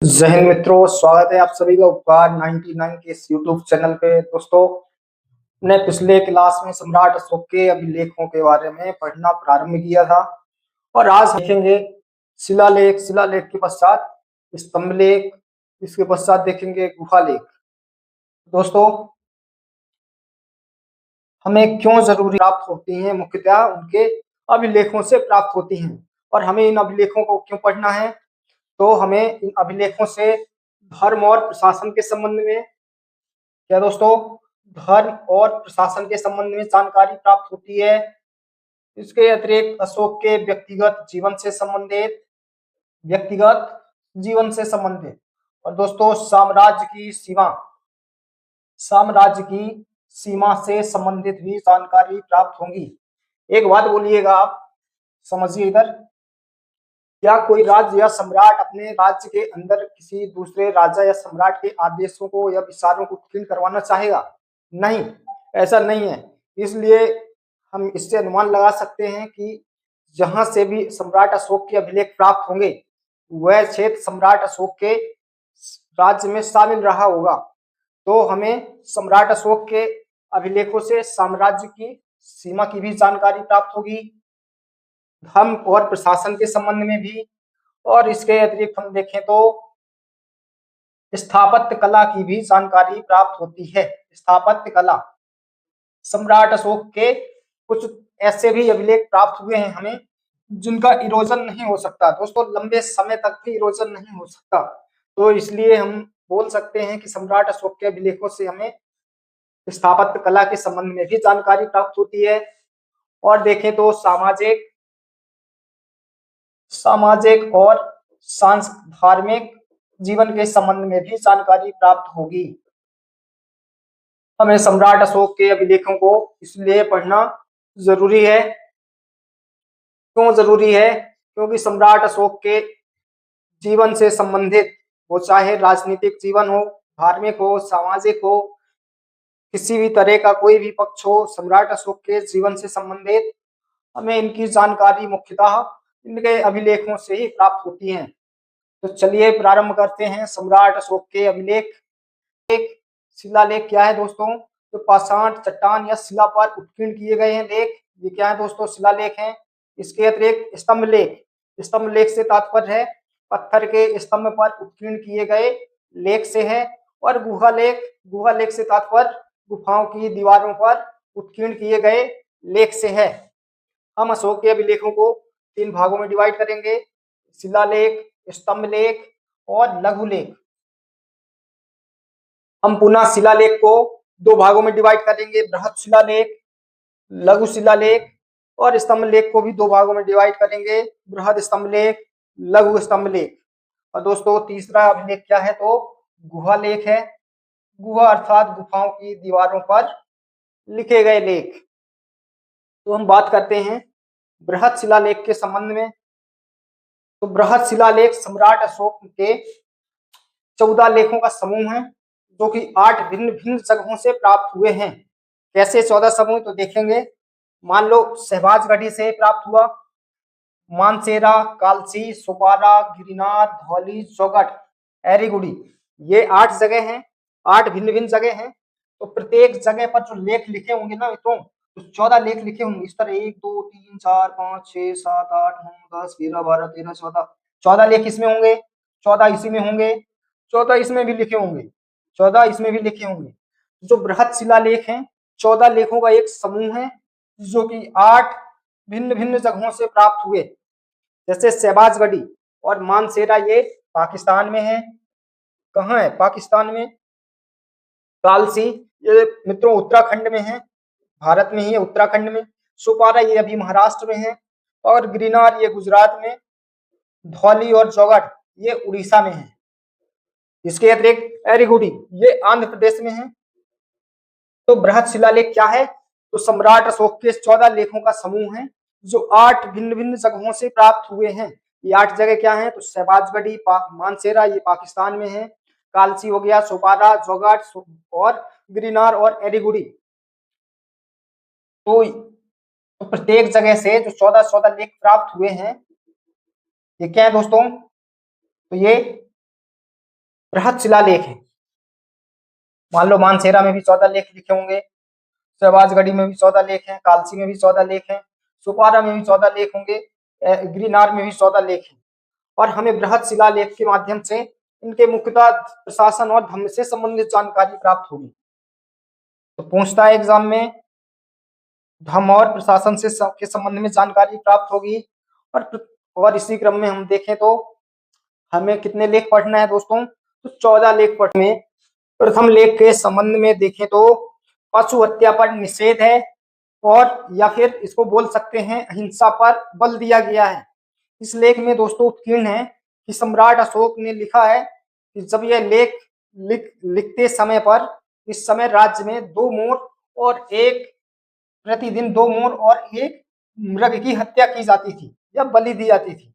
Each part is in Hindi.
जय हिंद मित्रों, स्वागत है आप सभी का उपकार 99 के इस यूट्यूब चैनल पे। दोस्तों, ने पिछले क्लास में सम्राट अशोक के अभिलेखों के बारे में पढ़ना प्रारंभ किया था और आज देखेंगे शिलालेख के पश्चात स्तंभ लेख, इसके पश्चात देखेंगे गुहा लेख। दोस्तों, हमें क्यों जरूरी प्राप्त होती हैं? मुख्यतः उनके अभिलेखों से प्राप्त होती हैं। और हमें इन अभिलेखों को क्यों पढ़ना है? तो हमें इन अभिलेखों से धर्म और प्रशासन के संबंध में, क्या दोस्तों, धर्म और प्रशासन के संबंध में जानकारी प्राप्त होती है। इसके अतिरिक्त अशोक के व्यक्तिगत जीवन से संबंधित और दोस्तों साम्राज्य की सीमा से संबंधित भी जानकारी प्राप्त होंगी। एक बात बोलिएगा, आप समझिए इधर, क्या कोई राज्य या सम्राट अपने राज्य के अंदर किसी दूसरे राजा या सम्राट के आदेशों को या विचारों को उत्कीर्ण करवाना चाहेगा? नहीं, ऐसा नहीं है। इसलिए हम इससे अनुमान लगा सकते हैं कि जहां से भी सम्राट अशोक के अभिलेख प्राप्त होंगे वह क्षेत्र सम्राट अशोक के राज्य में शामिल रहा होगा। तो हमें सम्राट अशोक के अभिलेखों से साम्राज्य की सीमा की भी जानकारी प्राप्त होगी, धर्म और प्रशासन के संबंध में भी। और इसके अतिरिक्त हम देखें तो स्थापत्य कला की भी जानकारी प्राप्त होती है। स्थापत्य कला, सम्राट अशोक के कुछ ऐसे भी अभिलेख प्राप्त हुए हैं हमें जिनका इरोजन नहीं हो सकता। दोस्तों, लंबे समय तक भी इरोजन नहीं हो सकता। तो इसलिए हम बोल सकते हैं कि सम्राट अशोक के अभिलेखों से हमें स्थापत्य कला के संबंध में भी जानकारी प्राप्त होती है। और देखें तो सामाजिक और धार्मिक जीवन के संबंध में भी जानकारी प्राप्त होगी। हमें सम्राट अशोक के अभिलेखों को इसलिए पढ़ना जरूरी है। क्यों जरूरी है? क्योंकि सम्राट अशोक के जीवन से संबंधित, वो चाहे राजनीतिक जीवन हो, धार्मिक हो, सामाजिक हो, किसी भी तरह का कोई भी पक्ष हो, सम्राट अशोक के जीवन से संबंधित हमें इनकी जानकारी मुख्यतः इनके अभिलेखों से ही प्राप्त होती है। तो चलिए प्रारंभ करते हैं सम्राट अशोक के अभिलेख। एक शिलालेख क्या है दोस्तों? तो पाषाण, चट्टान या शिला पर उत्कीर्ण किए गए हैं लेख, ये क्या है दोस्तों? शिलालेख हैं। इसके अतिरिक्त स्तंभ लेख से तात्पर्य है पत्थर के स्तंभ पर उत्कीर्ण किए गए लेख से है। और गुहा लेख से तात्पर्य गुफाओं की दीवारों पर उत्कीर्ण किए गए लेख से है। हम अशोक के अभिलेखों को 3 भागों में डिवाइड करेंगे: शिलालेख, स्तंभ लेख और लघु लेख। हम पुनः शिलालेख को 2 भागों में डिवाइड करेंगे: बृहत शिलालेख, लघु शिलालेख। और स्तंभ लेख को भी 2 भागों में डिवाइड करेंगे: बृहद स्तंभ लेख, लघु स्तंभ लेख। और दोस्तों, तीसरा अभिलेख क्या है? तो गुहा लेख है। गुहा अर्थात गुफाओं की दीवारों पर लिखे गए लेख। तो हम बात करते हैं बृहद शिलालेख के संबंध में। तो बृहद शिलालेख सम्राट अशोक के 14 लेखों का समूह है जो कि 8 भिन्न भिन्न जगहों से प्राप्त हुए हैं। कैसे 14 समूह? तो देखेंगे, मान लो सहबाजगढ़ी से प्राप्त हुआ, मानसेरा, कालसी, सुपारा, गिरिनार, धौली, चौगट, एरीगुड़ी, ये 8 जगह हैं, 8 भिन्न भिन्न जगह हैं। तो प्रत्येक जगह पर जो लेख लिखे होंगे ना मित्रों, तो 14 लेख लिखे होंगे इस तरह: 1 2 3 4 5 6 7 8 9 10 11 12 13 14। 14 लेख इसमें होंगे, 14 इसी में होंगे, 14 इसमें भी लिखे होंगे, 14 इसमें भी लिखे होंगे। जो बृहद शिलालेख हैं, 14 लेखों का एक समूह है जो कि 8 भिन्न भिन्न जगहों से प्राप्त हुए। जैसे शहबाजगढ़ी और मानसेरा, ये पाकिस्तान में है। कहाँ है? पाकिस्तान में। कालसी, ये मित्रों उत्तराखंड में है, भारत में ही है, उत्तराखंड में। सुपारा, ये अभी महाराष्ट्र में है। और गिरिनार, ये गुजरात में। धौली और चौगट, ये उड़ीसा में है। इसके अतिरिक्त एरीगुड़ी, ये आंध्र प्रदेश में है। तो बृहद शिलालेख क्या है? तो सम्राट अशोक के 14 लेखों का समूह है जो 8 भिन्न भिन्न जगहों से प्राप्त हुए हैं। ये 8 जगह क्या हैं? तो शहबाजगढ़ी, मानसेरा, ये पाकिस्तान में है। कालसी हो गया, सोपारा, जोगाट और गिरिनार और एरीगुड़ी। तो प्रत्येक जगह से जो 14 लेख प्राप्त हुए हैं, ये क्या है दोस्तों? तो ये बृहद शिलालेख है। मान लो मानसेरा में भी 14 लेख लिखे होंगे, शहबाजगढ़ी में भी 14 लेख हैं, कालसी में भी 14 लेख हैं, सुपारा में भी 14 लेख होंगे, गिरनार में भी 14 लेख हैं। और हमें बृहद शिलालेख के माध्यम से इनके मुख्यतः प्रशासन और धर्म से संबंधित जानकारी प्राप्त होगी। तो पूछता है एग्जाम में, धर्म और प्रशासन से के संबंध में जानकारी प्राप्त होगी। और इसी क्रम में हम देखें तो हमें कितने लेख पढ़ना है दोस्तों, तो 14 लेख पढ़ने। प्रथम लेख के संबंध में देखें तो पशु हत्या पर निषेध है, और या फिर इसको बोल सकते हैं अहिंसा पर बल दिया गया है। इस लेख में दोस्तों उत्कीर्ण है कि सम्राट अशोक ने लिखा है कि जब यह लेख लिखते समय पर इस समय राज्य में प्रतिदिन 2 मोर और 1 मृग की हत्या की जाती थी या बलि दी जाती थी।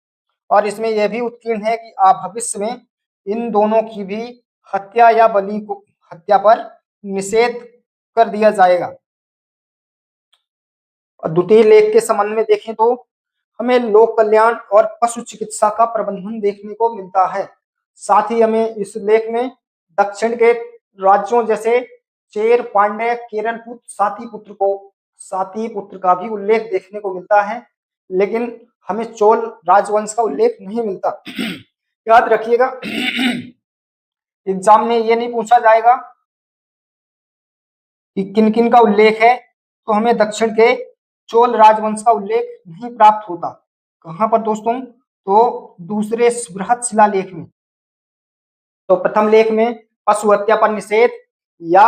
और इसमें यह भी उत्कीर्ण है कि आप भविष्य में इन दोनों की भी हत्या या बलि को हत्या पर निषेध कर दिया जाएगा। और द्वितीय लेख के संबंध में देखें तो हमें लोक कल्याण और पशु चिकित्सा का प्रबंधन देखने को मिलता है। साथ ही हमें इस लेख में दक्षिण के राज्यों जैसे चेर, पांड्य, केरलपुत्र, सातीपुत्र का भी उल्लेख देखने को मिलता है, लेकिन हमें चोल राजवंश का उल्लेख नहीं मिलता। याद रखिएगा, एग्जाम में ये नहीं पूछा जाएगा कि किन किन का उल्लेख है, तो हमें दक्षिण के चोल राजवंश का उल्लेख नहीं प्राप्त होता। कहां पर दोस्तों, तो दूसरे बृहद शिलालेख में। तो प्रथम लेख में पशु हत्या पर निषेध या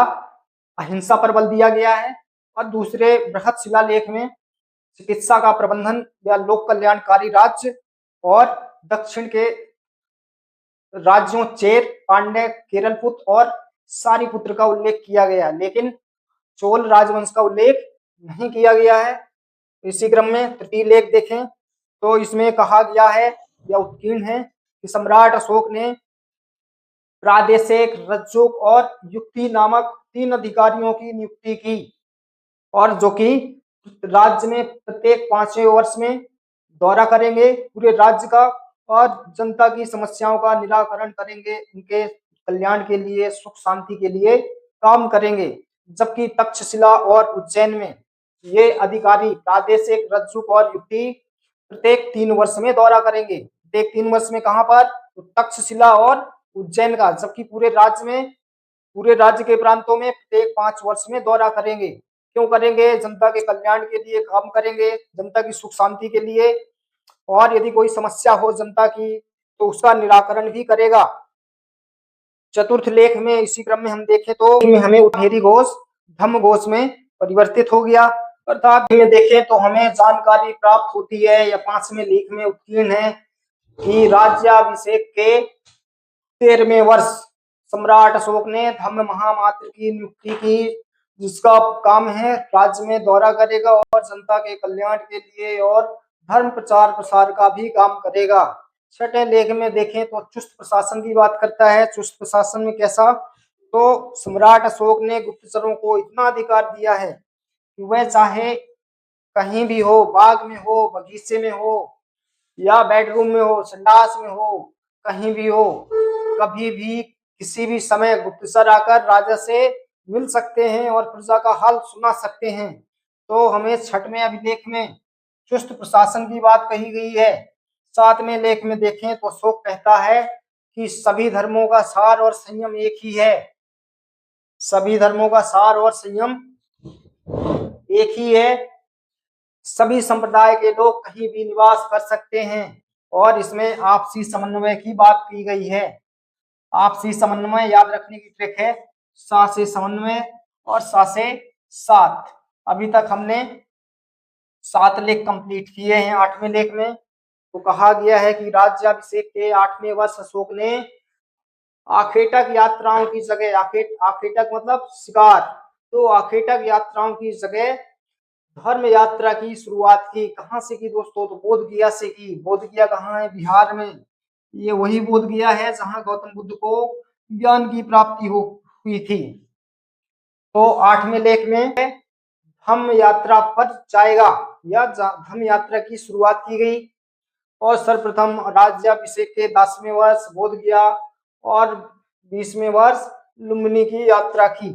अहिंसा पर बल दिया गया है, और दूसरे बृहद शिलालेख में चिकित्सा का प्रबंधन या लोक कल्याणकारी राज्य और दक्षिण के राज्यों चेर, पांड्य, केरलपुत्र और सारीपुत्र का उल्लेख किया गया, लेकिन चोल राजवंश का उल्लेख नहीं किया गया है। इसी क्रम में तृतीय लेख देखें तो इसमें कहा गया है या उत्कीर्ण है कि सम्राट अशोक ने प्रादेशिक, रज्जुक और युक्ति नामक 3 अधिकारियों की नियुक्ति की, और जो कि राज्य में प्रत्येक 5वें वर्ष में दौरा करेंगे पूरे राज्य का, और जनता की समस्याओं का निराकरण करेंगे, उनके कल्याण के लिए, सुख शांति के लिए काम करेंगे। जबकि तक्षशिला और उज्जैन में ये अधिकारी प्रादेशिक, रज्जुक और युक्ति प्रत्येक 3 वर्ष में दौरा करेंगे। प्रत्येक 3 वर्ष में कहां पर, तो तक्षशिला और उज्जैन का। जबकि पूरे राज्य के प्रांतों में प्रत्येक 5 वर्ष में दौरा करेंगे। क्यों करेंगे, जनता के कल्याण के लिए काम करेंगे, जनता की सुख शांति के लिए, और यदि कोई समस्या हो जनता की तो उसका निराकरण भी करेगा। चतुर्थ लेख में इसी क्रम में हम देखें तो हमें उठेरी घोष धम्म घोष में परिवर्तित हो गया। अर्थात में देखें तो हमें जानकारी प्राप्त होती है, या 5वें लेख में उत्कीर्ण है कि राज्याभिषेक के 13वें वर्ष सम्राट अशोक ने धम्म महामात्र की नियुक्ति की, जिसका काम है राज्य में दौरा करेगा और जनता के कल्याण के लिए और धर्म प्रचार प्रसार का भी काम करेगा। छठे लेख में देखें तो चुस्त प्रशासन की बात करता है। चुस्त प्रशासन में कैसा, तो सम्राट अशोक ने गुप्तचरों को इतना अधिकार दिया है कि वह चाहे कहीं भी हो, बाग में हो, बगीचे में हो, या बेडरूम में हो, संडास में हो, कहीं भी हो, कभी भी किसी भी समय गुप्तचर आकर राजा से मिल सकते हैं और प्रजा का हाल सुना सकते हैं। तो हमें 6वें अभिलेख में चुस्त प्रशासन की बात कही गई है। 7वें लेख में देखें तो अशोक कहता है कि सभी धर्मों का सार और संयम एक ही है। सभी धर्मों का सार और संयम एक ही है। सभी संप्रदाय के लोग कहीं भी निवास कर सकते हैं, और इसमें आपसी समन्वय की बात की गई है। आपसी समन्वय याद रखने की ट्रिक है, सा से समन्वय और सा से साथ। अभी तक हमने 7 लेख कंप्लीट किए हैं। 8वें लेख में तो कहा गया है कि राज्याभिषेक के 8वें वर्ष अशोक ने आखेटक यात्राओं की जगह, आखेटक मतलब शिकार, तो आखेटक यात्राओं की जगह धर्म यात्रा की शुरुआत की। कहां से की दोस्तों, तो बोध गया से की। बोध गया कहाँ है, बिहार में। ये वही बोध गया है जहां गौतम बुद्ध को ज्ञान की प्राप्ति हुई थी। तो 8वें लेख में धम्म यात्रा पर जाएगा, या धम्म यात्रा की शुरुआत की गई, और सर्वप्रथम राज्याभिषेक के 10वें वर्ष बोध गया और 20वें वर्ष लुम्बिनी की यात्रा की।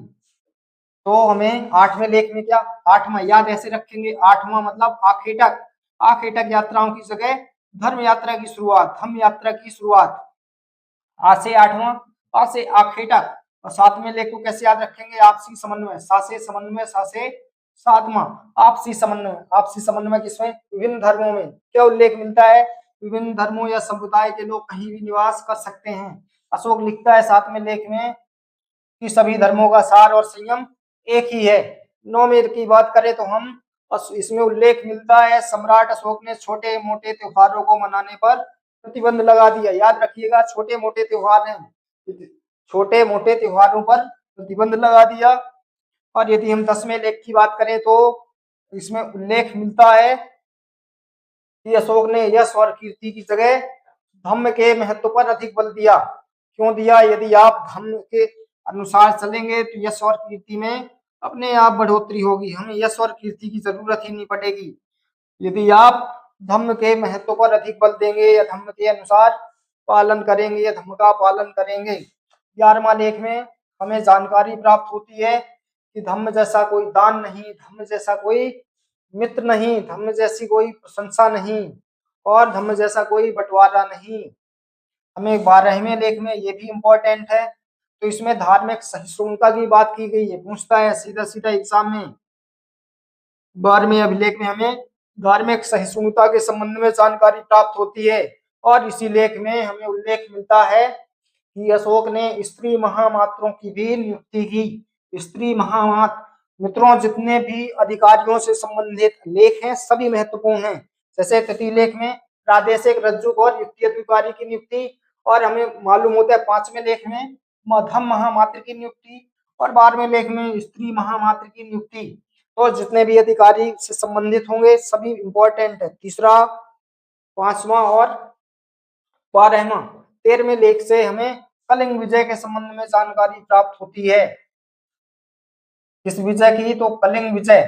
तो हमें 8वें लेख में क्या 8वां याद ऐसे रखेंगे, 8वां मतलब आखेटक। आखेटक यात्राओं की जगह धर्म यात्रा की शुरुआत, धम्म यात्रा की शुरुआत। आ से 8वां, आ से आखेटक। और 7वें लेख को कैसे याद रखेंगे, आपसी समन्वय, सा से समन्वय, सा से 7वां आपसी समन्वय। आपसी समन्वय किसमें, विभिन्न धर्मों में क्या उल्लेख मिलता है, विभिन्न धर्मों या समुदाय के लोग कहीं भी निवास कर सकते हैं। अशोक लिखता है 7वें लेख में कि सभी धर्मों का सार और संयम एक ही है। 9वें की बात करें तो हम इसमें उल्लेख मिलता है सम्राट अशोक ने छोटे मोटे त्योहारों को मनाने पर प्रतिबंध लगा दिया। याद रखिएगा, छोटे मोटे त्योहार हैं, छोटे मोटे त्योहारों पर प्रतिबंध लगा दिया। और यदि हम 10वें लेख की बात करें तो इसमें उल्लेख मिलता है कि अशोक ने यश और कीर्ति की जगह धम्म के महत्व पर अधिक बल दिया। क्यों दिया, यदि आप धम्म के अनुसार चलेंगे तो यश और कीर्ति में अपने आप बढ़ोतरी होगी, हमें यश और कीर्ति की जरूरत ही नहीं पड़ेगी। यदि आप धम्म के महत्व पर अधिक बल देंगे या धम्म के अनुसार पालन करेंगे या धम्म का पालन करेंगे। 11वां लेख में हमें जानकारी प्राप्त होती है कि धम्म जैसा कोई दान नहीं, धम्म जैसा कोई मित्र नहीं, धम्म जैसी कोई प्रशंसा नहीं और धम्म जैसा कोई बंटवारा नहीं। हमें 12वें लेख में ये भी इम्पोर्टेंट है, तो इसमें धार्मिक सहिष्णुता की बात की गई है, पूछता है सीधा सीधा एग्जाम में। 12वें अभिलेख में हमें धार्मिक सहिष्णुता के संबंध में जानकारी प्राप्त होती है। और इसी लेख में हमें उल्लेख मिलता है कि अशोक ने स्त्री महामात्रों की भी नियुक्ति की। स्त्री महामात्र मित्रों, जितने भी अधिकारियों से संबंधित लेख हैं सभी महत्वपूर्ण हैं। जैसे तृतीय लेख में प्रादेशिक रज्जुक और युक्ति अधिकारी की नियुक्ति, और हमें मालूम होता है 5वें लेख में मध्यम महामात्र की नियुक्ति, और 12वें लेख में स्त्री महामात्र की नियुक्ति। तो जितने भी अधिकारी से संबंधित होंगे सभी इंपॉर्टेंट है। तीसरा, 5वां और 12वां 13वें लेख से हमें कलिंग विजय के संबंध में जानकारी प्राप्त होती है। किस विजय की, तो कलिंग विजय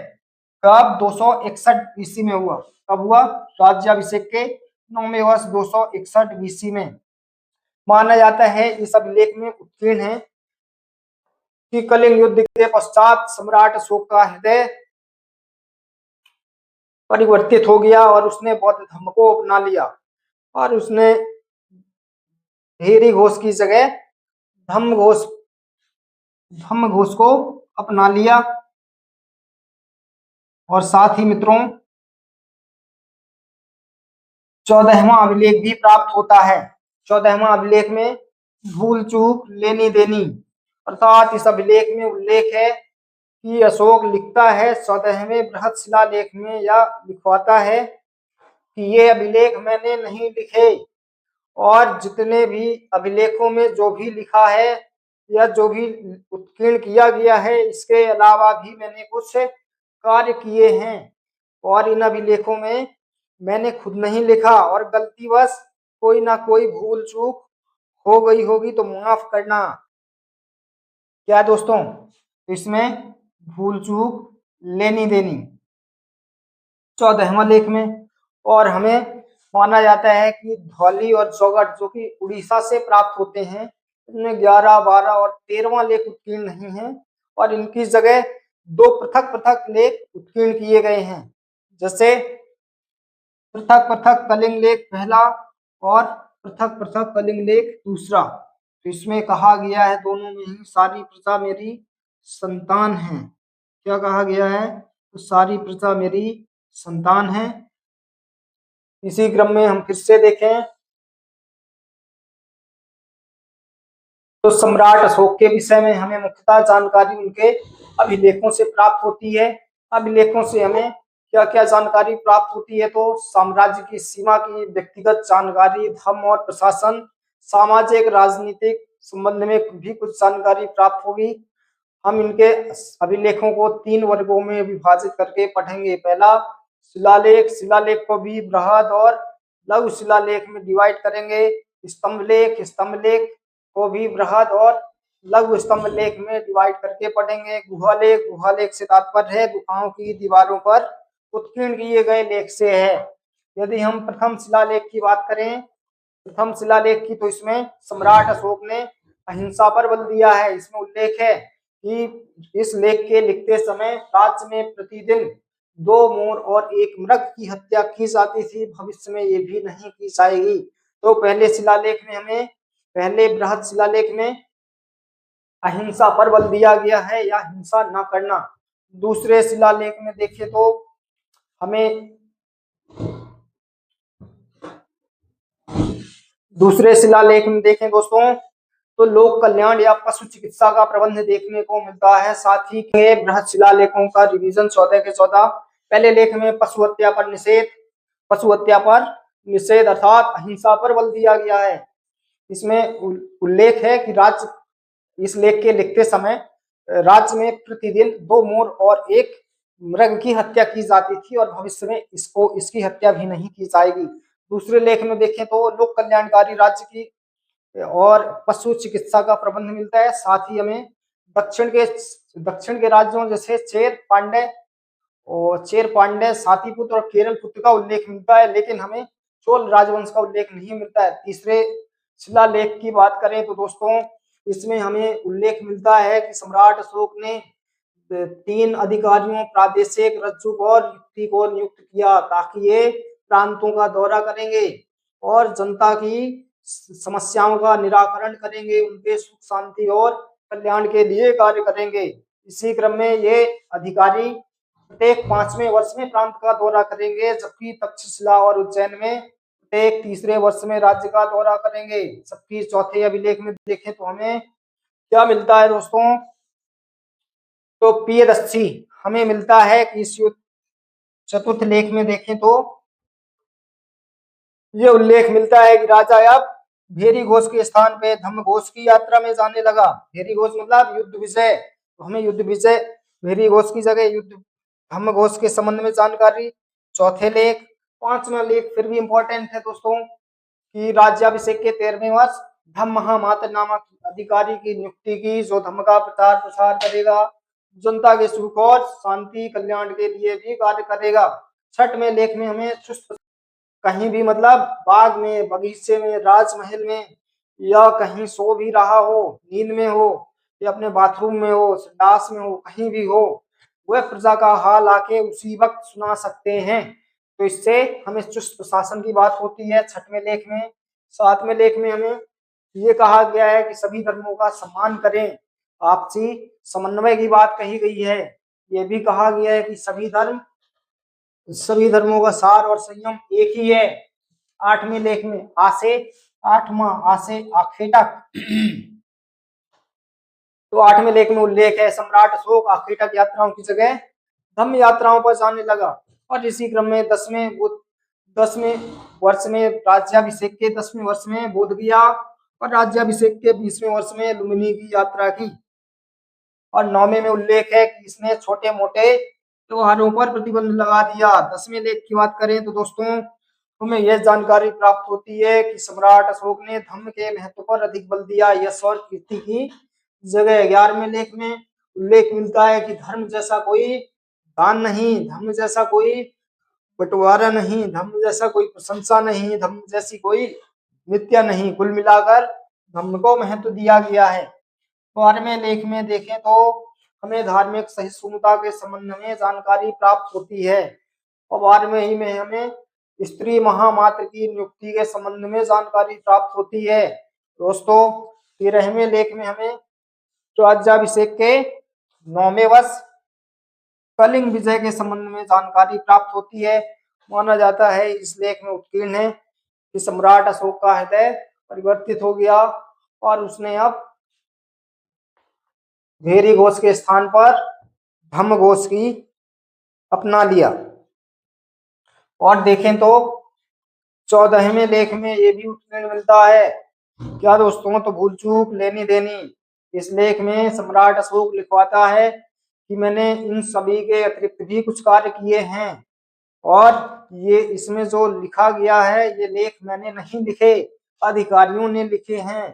कब 261 ईस्वी में हुआ। कब हुआ, राज्याभिषेक के 9वें वर्ष 261 ईस्वी में। माना जाता है इस अभिलेख में उत्कीर्ण है कि कलिंग युद्ध के पश्चात सम्राट अशोक का हृदय परिवर्तित हो गया और उसने बौद्ध धर्म को अपना लिया और उसने भेरी घोष की जगह धम्म घोष को अपना लिया। और साथ ही मित्रों 14वां अभिलेख भी प्राप्त होता है। 14वां अभिलेख में भूल चूक लेनी देनी, अर्थात इस अभिलेख में उल्लेख है कि अशोक लिखता है 14वें बृहत शिलालेख में या लिखवाता है कि ये अभिलेख मैंने नहीं लिखे, और जितने भी अभिलेखों में जो भी लिखा है या जो भी उत्कीर्ण किया गया है इसके अलावा भी मैंने कुछ कार्य किए हैं, और इन अभिलेखों में मैंने खुद नहीं लिखा, और गलतीवश कोई ना कोई भूल चूक हो गई होगी तो माफ करना। क्या दोस्तों, इसमें भूल चूक लेनी देनी 14वां लेख में। और हमें माना जाता है कि धौली और चौगट जो कि उड़ीसा से प्राप्त होते हैं, इनमें 11, 12 और 13वां लेख उत्कीर्ण नहीं है, और इनकी जगह दो पृथक पृथक लेख उत्कीर्ण किए गए हैं। जैसे पृथक पृथक कलिंग लेख पहला और पृथक पृथक कलिंग लेख दूसरा। तो इसमें कहा गया है दोनों में ही सारी प्रजा मेरी संतान है। क्या कहा गया है, तो सारी प्रजा मेरी संतान है। इसी क्रम में हम फिर से देखें तो सम्राट अशोक के विषय में हमें मुख्यतः जानकारी उनके अभिलेखों से प्राप्त होती है। अभिलेखों से हमें क्या क्या जानकारी प्राप्त होती है, तो साम्राज्य की सीमा की व्यक्तिगत जानकारी, धर्म और प्रशासन, सामाजिक राजनीतिक संबंध में भी कुछ जानकारी प्राप्त होगी। हम इनके अभिलेखों को 3 वर्गों में विभाजित करके पढ़ेंगे। पहला शिलालेख, शिलालेख को भी बृहद और लघु शिलालेख में डिवाइड करेंगे। स्तंभलेख, स्तंभलेख को भी बृहद और लघु स्तंभलेख में डिवाइड करके पढ़ेंगे। गुहालेख, गुहालेख से तात्पर्य है गुफाओं की दीवारों पर उत्कीर्ण किए गए लेख से है। यदि हम प्रथम शिलालेख की बात करें, प्रथम शिलालेख की, तो इसमें सम्राट अशोक ने अहिंसा पर बल दिया है। इसमें उल्लेख है कि इस लेख के लिखते समय राज्य में प्रतिदिन 2 मोर और 1 मृग की हत्या की जाती थी, भविष्य में ये भी नहीं की जाएगी। तो पहले बृहद शिलालेख में अहिंसा पर बल दिया गया है या हिंसा न करना। दूसरे शिलालेख में देखें तो हमें दूसरे शिलालेख में देखें दोस्तों तो लोक कल्याण या पशु चिकित्सा का प्रबंध देखने को मिलता है। साथ ही के बृहद शिलालेखों का रिवीजन 14 के 14। पहले लेख में पशु हत्या पर निषेध अर्थात अहिंसा पर बल दिया गया है। इसमें उल्लेख है कि इस लेख के लिखते समय राज्य में प्रतिदिन 2 मोर और 1 मृग की हत्या की जाती थी और भविष्य में इसकी हत्या भी नहीं की जाएगी। दूसरे लेख में देखें तो लोक कल्याणकारी राज्य की और पशु चिकित्सा का प्रबंध मिलता है। साथ ही हमें दक्षिण के राज्यों जैसे चेर पांड्य सातीपुत्र और केरल पुत्र का उल्लेख मिलता है, लेकिन हमें चोल राजवंश का उल्लेख नहीं मिलता है। तीसरे शिलालेख की बात करें तो दोस्तों इसमें हमें उल्लेख मिलता है कि सम्राट अशोक ने 3 अधिकारियों प्रादेशिक रज्जुक और युक्ति को नियुक्त किया ताकि ये प्रांतों का दौरा करेंगे और जनता की समस्याओं का निराकरण करेंगे, उनके सुख शांति और कल्याण के लिए कार्य करेंगे। इसी क्रम में ये अधिकारी प्रत्येक 5वें वर्ष में प्रांत का दौरा करेंगे, जबकि तक्षशिला और उज्जैन में प्रत्येक 3रे वर्ष में राज्य का दौरा करेंगे। जबकि चौथे अभिलेख में देखें तो हमें क्या मिलता है दोस्तों, तो पियदस्सी हमें मिलता है कि इस चतुर्थ लेख में देखें तो ये उल्लेख मिलता है कि राजा अब भेरी घोष के स्थान पे धम्म घोष की यात्रा में जाने लगा। भेरी घोष मतलब युद्ध विजय, तो हमें युद्ध विजय भेरी घोष की जगह युद्ध धम्म घोष के संबंध में जानकारी। चौथे लेख। 5वां लेख फिर भी इंपॉर्टेंट है दोस्तों कि राज्याभिषेक के 13वें वर्ष धम्म महामात्र नामक अधिकारी की नियुक्ति की, जो धम्म का प्रचार प्रसार करेगा, जनता के सुख और शांति कल्याण के लिए भी कार्य करेगा। 6वें लेख में हमें कहीं भी मतलब बाग में, बगीचे में, राजमहल में या कहीं सो भी रहा हो, नींद में हो या अपने बाथरूम में हो, संडास में हो, कहीं भी हो, वह प्रजा का हाल आके उसी वक्त सुना सकते हैं। तो इससे हमें चुस्त प्रशासन की बात होती है 6वें लेख में। 7वें लेख में हमें ये कहा गया है कि सभी धर्मों का सम्मान करें, आपसी समन्वय की बात कही गई है। ये भी कहा गया है कि सभी धर्मों का सार और संयम एक ही है। 8वें लेख में आसे आखेटक तो 8वें लेख में उल्लेख है सम्राट अशोक आखेटक यात्राओं की जगह धम्म यात्राओं पर जाने लगा और इसी क्रम में 10वें वर्ष में राज्याभिषेक के 10वें वर्ष में बोध गया और राज्याभिषेक के 20वें वर्ष में लुम्बिनी की यात्रा की। और 9वें में उल्लेख है कि इसने छोटे मोटे त्योहारों पर प्रतिबंध लगा दिया। 10वें लेख की बात करें तो दोस्तों हमें यह जानकारी प्राप्त होती है कि सम्राट अशोक ने धम्म के महत्व पर अधिक बल दिया, यश और कीर्ति की जगह। 11वें लेख में उल्लेख मिलता है कि धर्म जैसा कोई दान नहीं, धर्म जैसा कोई बंटवारा नहीं, धर्म जैसा कोई प्रशंसा नहीं, धर्म जैसी कोई मिथ्या नहीं, कुल मिलाकर धर्म को महत्व दिया गया है। 12वें लेख में देखें तो हमें धार्मिक सहिष्णुता के संबंध में जानकारी प्राप्त होती है और 12वें ही में हमें स्त्री महामात्र की नियुक्ति के संबंध में जानकारी प्राप्त होती है। दोस्तों 13वें लेख में हमें राज्याभिषेक के 9वें वर्ष कलिंग विजय के संबंध में जानकारी प्राप्त होती है। माना जाता है इस लेख में उत्कीर्ण है कि सम्राट अशोक का हृदय परिवर्तित हो गया और उसने अब भेरी घोष के स्थान पर धम्म घोष की अपना लिया। और देखें तो 14वें लेख में ये भी उत्कीर्ण मिलता है क्या दोस्तों, तो भूल चूक लेनी देनी। इस लेख में सम्राट अशोक लिखवाता है कि मैंने इन सभी के अतिरिक्त भी कुछ कार्य किए हैं और ये इसमें जो लिखा गया है ये लेख मैंने नहीं लिखे, अधिकारियों ने लिखे हैं,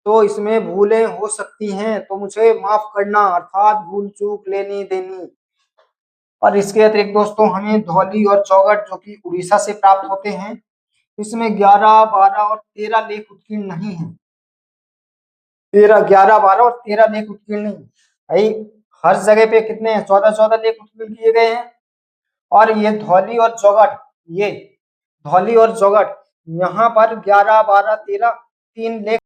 तो इसमें भूलें हो सकती हैं तो मुझे माफ करना, अर्थात भूल चूक लेनी देनी। और इसके अतिरिक्त दोस्तों हमें धौली और चौगट जो कि उड़ीसा से प्राप्त होते हैं, इसमें 11, 12 और 13 लेख उत्कीर्ण नहीं है। 13, 11, 12 और 13 लेख उत्कीर्ण हैं भाई। हर जगह पे कितने हैं? 14 लेख उत्कीर्ण किए गए हैं। और ये धौली और चौगट, ये धौली और चौगट, यहाँ पर 11, 12, 13 3 लेख